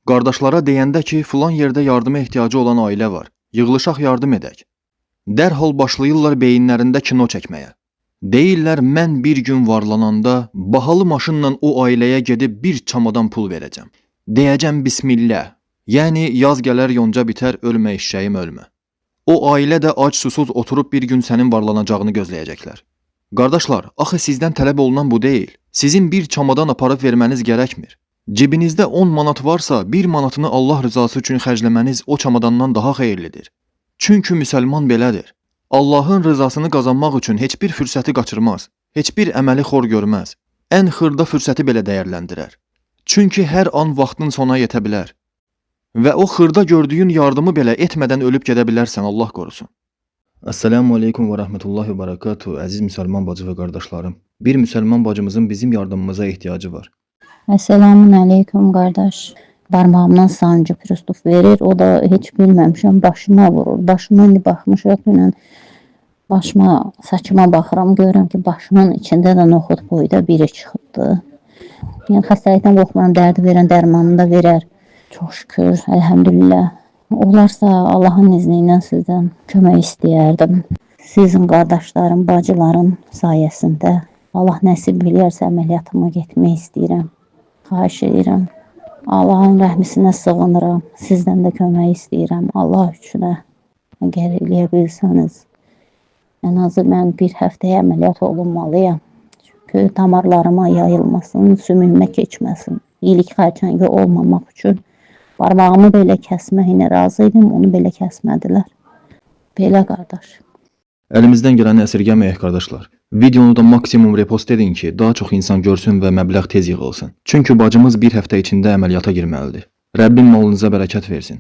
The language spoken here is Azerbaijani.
Qardaşlara deyəndə ki, filan yerdə yardıma ehtiyacı olan ailə var, yığılışaq yardım edək. Dərhal başlayırlar beyinlərində kino çəkməyə. Deyirlər, mən bir gün varlananda bahalı maşınla o ailəyə gedib bir çamadan pul verəcəm. Deyəcəm bismillah. Yəni yaz gələr yonca bitər, ölmə eşşəyim ölmə. O ailə də ac susuz oturub bir gün sənin varlanacağını gözləyəcəklər. Qardaşlar, axı sizdən tələb olunan bu deyil. Sizin bir çamadan aparıb verməniz gərəkmir. Cibinizdə 10 manat varsa, 1 manatını Allah rızası üçün xərcləməniz o çamadandan daha xeyirlidir. Çünki müsəlman belədir. Allahın rızasını qazanmaq üçün heç bir fürsəti qaçırmaz, heç bir əməli xor görməz. Ən xırda fürsəti belə dəyərləndirər. Çünki hər an vaxtın sona yetə bilər. Və o xırda gördüyün yardımı belə etmədən ölüb gedə bilərsən, Allah qorusun. Əssalamu aleykum və rəhmətullahi və barakatuhu, əziz müsəlman bacı və qardaşlarım. Bir müsəlman bacımızın bizim yardımımıza ehtiyacı var. Esselamun aleyküm qardaş. Barmağımdan sancı Pristuf verir. O da heç bilməmişəm başıma vurur. Başıma indi baxmışıq dünən. Başıma, saçıma baxıram. Görürəm ki, başımın içində də noxud boyda biri çıxıbdı. Yəni xəstəlikdən qorxmuram. Dərdi verən dərmanını da verər. Çox şükür, əlhəmdülillah. Olarsa Allahın izni ilə sizdən kömək istəyərdim. Sizin qardaşlarım, bacılarım sayəsində Allah nəsib eləyərsə əməliyyatımı getmək istəyirəm. Xahiş edirəm. Allahın rəhmisinə sığınıram. Sizdən də kömək istəyirəm. Allah üçün də əgər eləyə bilsəniz. Ən azı mən bir həftəyə əməliyyat olunmalıyam. Çünki damarlarıma yayılmasın, sümüyümə keçməsin. İyilik xərçəngi olmamaq üçün barmağımı belə kəsməyinə razı idim, onu belə kəsmədilər. Belə qardaş. Əlimizdən gələni əsirgəməyək qardaşlar. Videonu da maksimum repost edin ki, daha çox insan görsün və məbləğ tez yığılsın. Çünki bacımız bir həftə içində əməliyyata girməlidir. Rəbbim malınıza bərəkət versin.